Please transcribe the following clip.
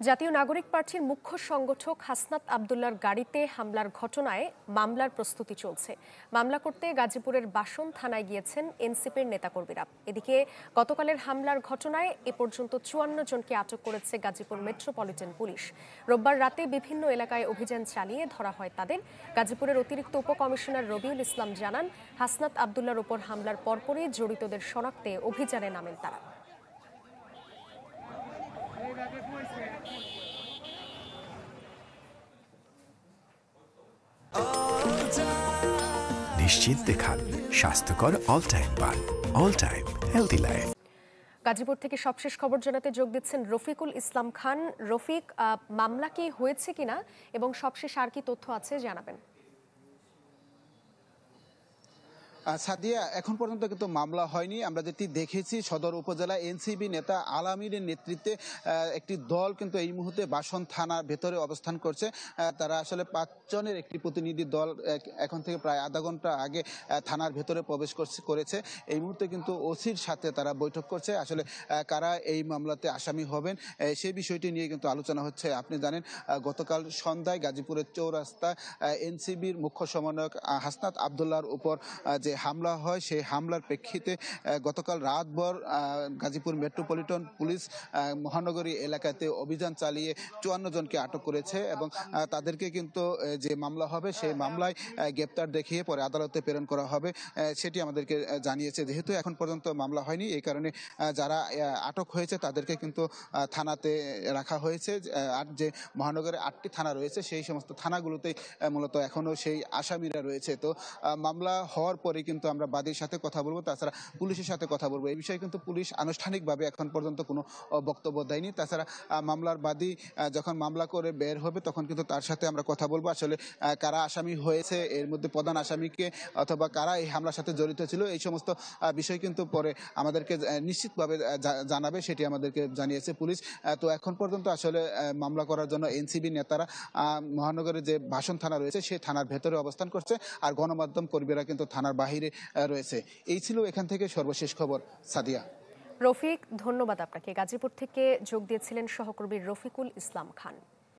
জাতীয় নাগরিক পার্টির মুখ্য সংগঠক হাসনাত আব্দুল্লাহর গাড়িতে হামলার ঘটনায় মামলার প্রস্তুতি চলছে। মামলা করতে গাজীপুরের বাসন থানায় গিয়েছেন এনসিপির নেতাকর্মীরা। এদিকে গতকালের হামলার ঘটনায় এ পর্যন্ত ৫৪ জনকে আটক করেছে গাজীপুর মেট্রোপলিটন পুলিশ। রোববার রাতে বিভিন্ন এলাকায় অভিযান চালিয়ে ধরা হয় তাদের। গাজীপুরের অতিরিক্ত উপকমিশনার রবিউল ইসলাম জানান, হাসনাত আব্দুল্লাহর উপর হামলার পরপরই জড়িতদের শনাক্তে অভিযানে নামেন তারা। নিশ্চিন্তে খান স্বাস্থ্যকর অল টাইম পান। All time healthy life. Gazipur থেকে সবশেষ খবর জানাতে যোগ দিচ্ছেন রফিকুল ইসলাম খান। রফিক, মামলা কি হয়েছে কিনা এবং সবশেষ আর কি তথ্য আছে জানাবেন। সাদিয়া, এখন পর্যন্ত কিন্তু মামলা হয়নি। আমরা যেটি দেখেছি, সদর উপজেলা এনসিপি নেতা আলামিনের নেতৃত্বে একটি দল কিন্তু এই মুহূর্তে বাসন থানার ভেতরে অবস্থান করছে। তারা আসলে ৫ জনের একটি প্রতিনিধি দল এখন থেকে প্রায় আধা ঘন্টা আগে থানার ভেতরে প্রবেশ করেছে। এই মুহূর্তে কিন্তু ওসির সাথে তারা বৈঠক করছে। আসলে কারা এই মামলাতে আসামি হবেন সেই বিষয়টি নিয়ে কিন্তু আলোচনা হচ্ছে। আপনি জানেন, গতকাল সন্ধ্যায় গাজীপুরের চৌরাস্তা এনসিবির মুখ্য সমন্বয়ক হাসনাত আব্দুল্লাহর উপর যে হামলা হয়, সেই হামলার প্রেক্ষিতে গতকাল রাতভর গাজীপুর মেট্রোপলিটন পুলিশ মহানগরী এলাকাতে অভিযান চালিয়ে ৫৪ জনকে আটক করেছে এবং তাদেরকে কিন্তু যে মামলা হবে সেই মামলায় গ্রেপ্তার দেখিয়ে পরে আদালতে প্রেরণ করা হবে সেটি আমাদেরকে জানিয়েছে। যেহেতু এখন পর্যন্ত মামলা হয়নি, এই কারণে যারা আটক হয়েছে তাদেরকে কিন্তু থানাতে রাখা হয়েছে। আর যে মহানগরে ৮টি থানা রয়েছে, সেই সমস্ত থানাগুলোতেই মূলত এখনও সেই আসামিরা রয়েছে। তো মামলা হওয়ার পরে কিন্তু আমরা বাদীর সাথে কথা বলবো, তাছাড়া পুলিশের সাথে কথা বলবো। এই বিষয়ে কিন্তু পুলিশ আনুষ্ঠানিকভাবে এখন পর্যন্ত কোনো বক্তব্য দেয়নি। তাছাড়া মামলার বাদী যখন মামলা করে বের হবে তখন কিন্তু তার সাথে আমরা কথা বলবো, আসলে কারা আসামি হয়েছে, এর মধ্যে প্রধান আসামিকে অথবা কারা এই হামলার সাথে জড়িত ছিল, এই সমস্ত বিষয় কিন্তু পরে আমাদেরকে নিশ্চিতভাবে জানাবে, সেটি আমাদেরকে জানিয়েছে পুলিশ। তো এখন পর্যন্ত আসলে মামলা করার জন্য এনসিবি নেতারা মহানগরের যে বাসন থানা রয়েছে সেই থানার ভেতরে অবস্থান করছে, আর গণমাধ্যম কর্মীরা কিন্তু থানার বাহিরে রয়েছে। এই ছিল এখান থেকে সর্বশেষ খবর। সাদিয়া। রফিক, ধন্যবাদ আপনাকে। গাজীপুর থেকে যোগ দিয়েছিলেন সহকর্মী রফিকুল ইসলাম খান।